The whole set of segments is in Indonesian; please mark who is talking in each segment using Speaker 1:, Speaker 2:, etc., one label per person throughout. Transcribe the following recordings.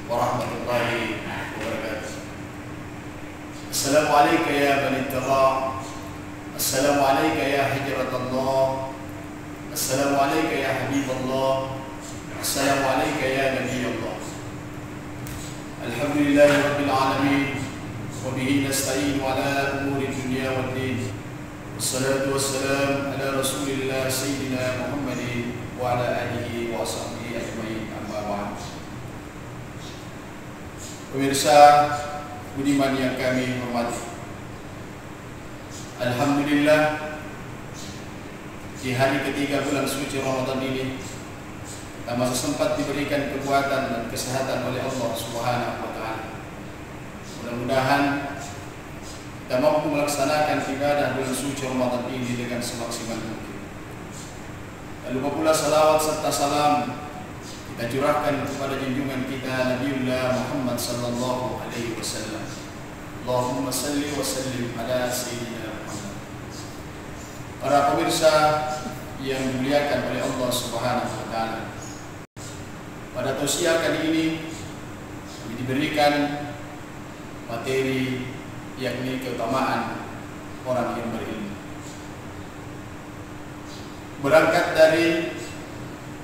Speaker 1: warahmatullahi wabarakatuh. Assalamualaikum ya bani Tara. Assalamualaikum ya hijratullah. Assalamualaikum ya habibullah. Assalamualaikum ya nabiyullah. Alhamdulillahi rabbil alamin. Wa bihi nasta'in ala umuri dunya wad din. Wassalatu wassalam ala rasulillah sayyidina Muhammadin wa ala alihi wa sahbihi ajma'in, amma ba'd. Pemirsa budiman yang kami hormati, alhamdulillah di hari ketiga bulan suci Ramadan ini kita masih sempat diberikan kekuatan dan kesehatan oleh Allah Subhanahu wa taala. Mudah-mudahan kita mampu melaksanakan ibadah bulan suci Ramadan ini dengan semaksimal mungkin. Lalu pula salawat serta salam kita curahkan kepada junjungan kita Nabiullah Muhammad sallallahu alaihi wasallam. Allahumma salli wa sallim ala sayyidina Muhammad. Para pemirsa yang dimuliakan oleh Allah Subhanahu wa taala, pada tausiah kali ini kami diberikan materi yakni keutamaan orang yang berilmu. Berangkat dari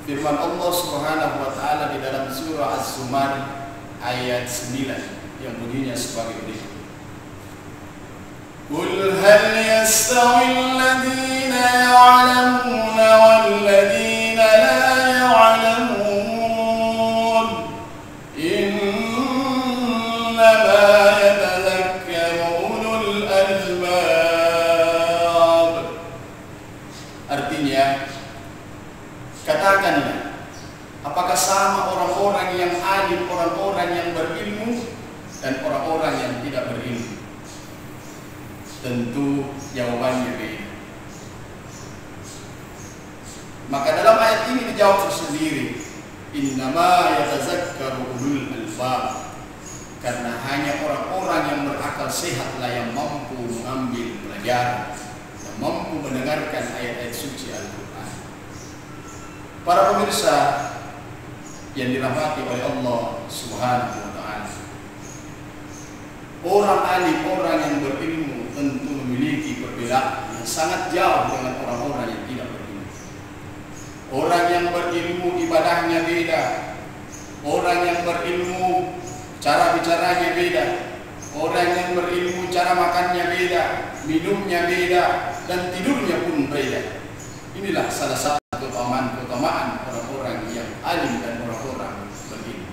Speaker 1: firman Allah Subhanahu wa taala di dalam surah Az-Zumar ayat 9 yang bunyinya sebagai berikut. Qul hal yastawi alladhina ya'lamuna walladhina la ya'lamun innama yatadhakkaru ulul albab. Artinya, katakanlah, apakah sama orang-orang yang alim, orang-orang yang berilmu dan orang-orang yang tidak berilmu? Tentu jawabannya beda. Maka dalam ayat ini dijawab tersendiri, innama yatazakkaru ulul albab, karena hanya orang-orang yang berakal sehatlah yang mampu mengambil pelajaran, yang mampu mendengarkan ayat-ayat suci Al-Quran. Para pemirsa yang dirahmati oleh Allah Subhanahu wa taala, orang alim, orang yang berilmu tentu memiliki perbedaan yang sangat jauh dengan orang-orang yang tidak berilmu. Orang yang berilmu ibadahnya beda, orang yang berilmu cara bicaranya beda, orang yang berilmu cara makannya beda, minumnya beda, dan tidurnya pun beda. Inilah salah satu keutamaan orang-orang yang alim dan orang-orang berilmu.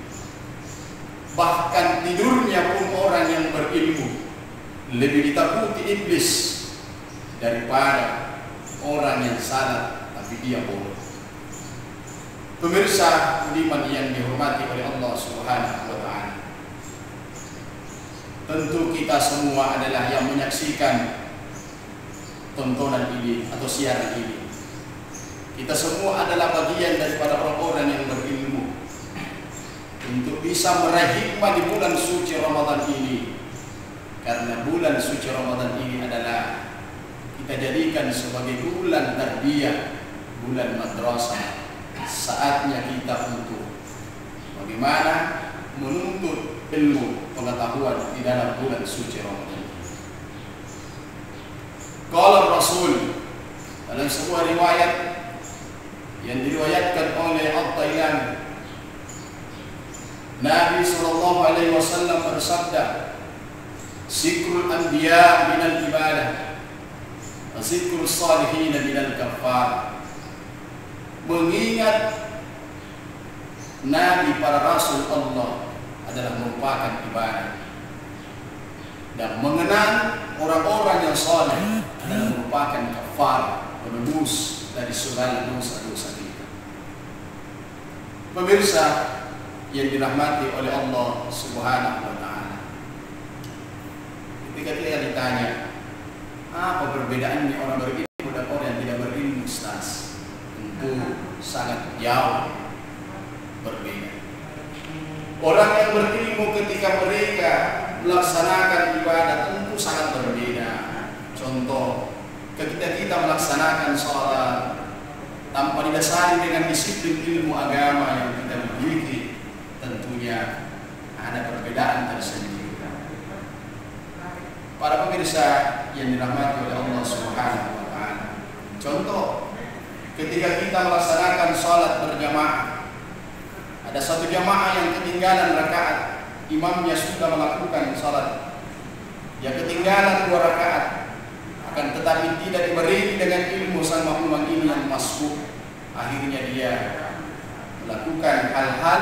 Speaker 1: Bahkan tidurnya pun orang yang berilmu lebih ditakuti iblis daripada orang yang salat tapi dia bodoh. Pemirsa budiman yang dihormati oleh Allah Subhanahu wa taala, tentu kita semua adalah yang menyaksikan tontonan ini atau siaran ini. Kita semua adalah bagian daripada orang-orang yang berilmu untuk bisa meraih hikmah di bulan suci Ramadan ini. Karena bulan suci Ramadan ini adalah kita jadikan sebagai bulan tarbiyah, bulan madrasah. Saatnya kita untuk bagaimana menuntut ilmu pengetahuan di dalam bulan suci Ramadan ini. Qala Rasul dalam sebuah riwayat yang diriwayatkan oleh At-Tailani, Nabi sallallahu alaihi wasallam bersabda, "Zikrul anbiya minal ibadah, wa zikrul salihin minal kafar." Mengingat Nabi para Rasul Allah adalah merupakan ibadah, dan mengenang orang-orang yang saleh adalah merupakan kafar, penebus dari segala dosa-dosa kita. Pemirsa yang dirahmati oleh Allah Subhanahu wa taala, ketika dia ditanya apa perbedaannya orang berilmu dan orang yang tidak berilmu, Ustaz, tentu sangat jauh berbeda. Orang yang berilmu ketika mereka melaksanakan ibadah tentu sangat berbeda. Contoh, ketika kita melaksanakan sholat tanpa didasari dengan disiplin ilmu agama yang kita miliki, tentunya ada perbedaan tersendiri. Para pemirsa yang dirahmati oleh Allah Subhanahu wa Ta'ala, contoh ketika kita melaksanakan sholat berjamaah, ada satu jamaah yang ketinggalan rakaat, imamnya sudah melakukan sholat, dia ketinggalan 2 rakaat, akan tetapi tidak diberi dengan ilmu sama imam ini yang masbuk, akhirnya dia melakukan hal-hal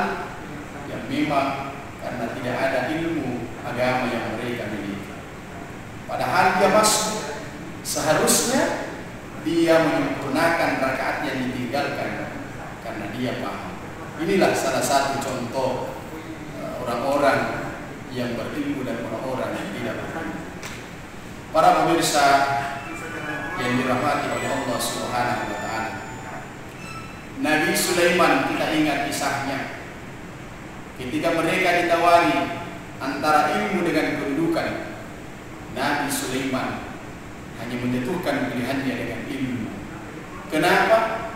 Speaker 1: yang memang karena tidak ada ilmu agama yang mereka miliki. Padahal dia masbuk, seharusnya dia menyempurnakan rakaat yang ditinggalkan karena dia paham. Inilah salah satu contoh orang-orang yang berilmu dan orang-orang yang tidak berilmu. Para pemirsa yang dirahmati oleh Allah Subhanahu wa Ta'ala, Nabi Sulaiman, kita ingat kisahnya ketika mereka ditawari antara ilmu dengan kedudukan. Nabi Sulaiman hanya menjatuhkan pilihannya dengan ilmu. Kenapa?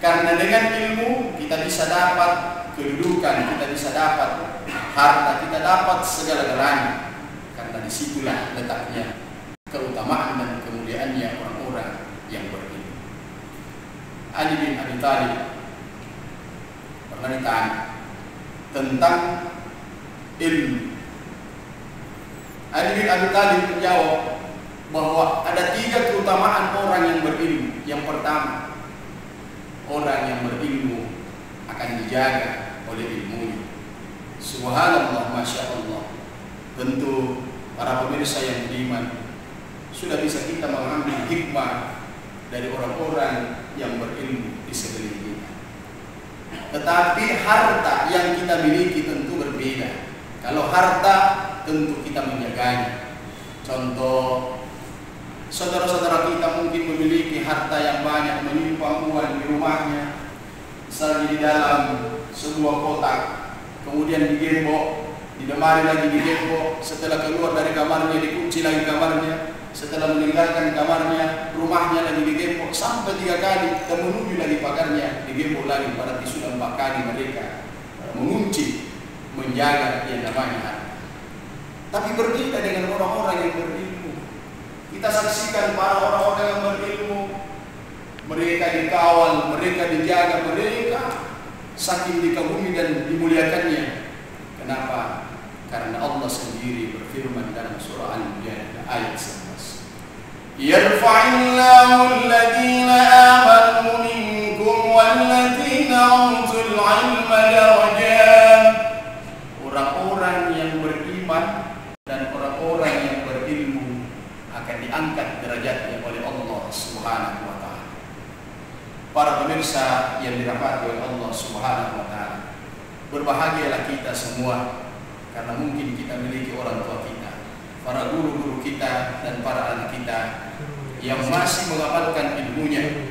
Speaker 1: Karena dengan ilmu kita bisa dapat kedudukan, kita bisa dapat harta, kita dapat segala-galanya. Karena disitulah letaknya keutamaan dan kemuliaannya orang-orang yang berilmu. Ali bin Abi Thalib pernah ditanya tentang ilmu. Ali bin Abi Thalib menjawab bahwa ada 3 keutamaan orang yang berilmu. Yang pertama, orang yang berilmu akan dijaga oleh ilmunya. Subhanallah, Masya Allah. Tentu para pemirsa yang beriman, sudah bisa kita mengambil hikmah dari orang-orang yang berilmu di sekeliling kita. Tetapi harta yang kita miliki tentu berbeda. Kalau harta tentu kita menjaganya. Contoh, saudara-saudara kita mungkin memiliki harta yang banyak, menyimpan uang di rumahnya, misalnya di dalam sebuah kotak, kemudian digembok, di lemari lagi digembok, setelah keluar dari kamarnya dikunci lagi kamarnya, setelah meninggalkan kamarnya, rumahnya lagi digembok sampai 3 kali, dan menuju lagi pagarnya digembok lagi. Berarti sudah 4 kali mereka mengunci, menjaga yang namanya harta. Tapi berbeda dengan orang-orang yang berilmu. Kita saksikan para orang-orang yang berilmu, mereka dikawal, mereka dijaga, mereka saking dikagumi dan dimuliakannya. Kenapa? Karena Allah sendiri berfirman dalam surah Al-Mujadilah ayat 11. Yarfa'illahu alladhina amanu minkum walladhina utul ilma darajat. Orang-orang yang beriman dan orang-orang yang berilmu akan diangkat derajatnya oleh Allah Subhanahu wa Ta'ala. Para pemirsa yang dirahmati oleh Allah Subhanahu wa Ta'ala, berbahagialah kita semua karena mungkin kita miliki orang tua kita, para guru-guru kita dan para anak kita yang masih mengamalkan ilmunya.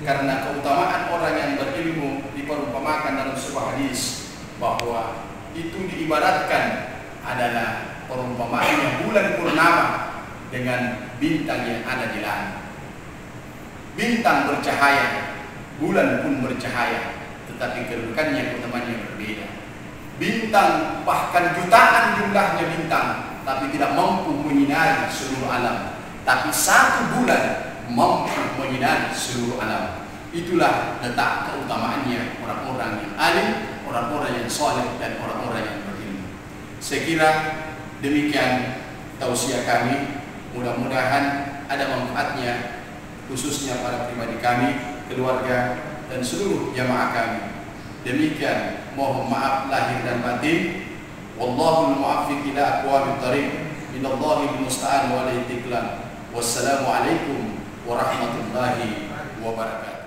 Speaker 1: Karena keutamaan orang yang berilmu diperumpamakan dalam sebuah hadis bahwa itu diibaratkan adalah perumpamaannya bulan purnama dengan bintang yang ada di langit. Bintang bercahaya, bulan pun bercahaya, tetapi kedudukannya, keutamaannya berbeda. Bintang bahkan jutaan jumlahnya bintang, tapi tidak mampu menyinari seluruh alam. Tapi 1 bulan mampu menyinari seluruh alam. Itulah letak keutamaannya orang-orang yang alim, orang-orang yang soleh, dan orang-orang yang berilmu. Saya kira demikian tausiah kami. Mudah-mudahan ada manfaatnya, khususnya para pribadi kami, keluarga, dan seluruh jamaah kami. Demikian, mohon maaf lahir dan batin. Wallahul muwaffiq ila aqwamit thariq. Minallahil musta'an wa alayhi tiklan. Wassalamualaikum warahmatullahi wabarakatuh.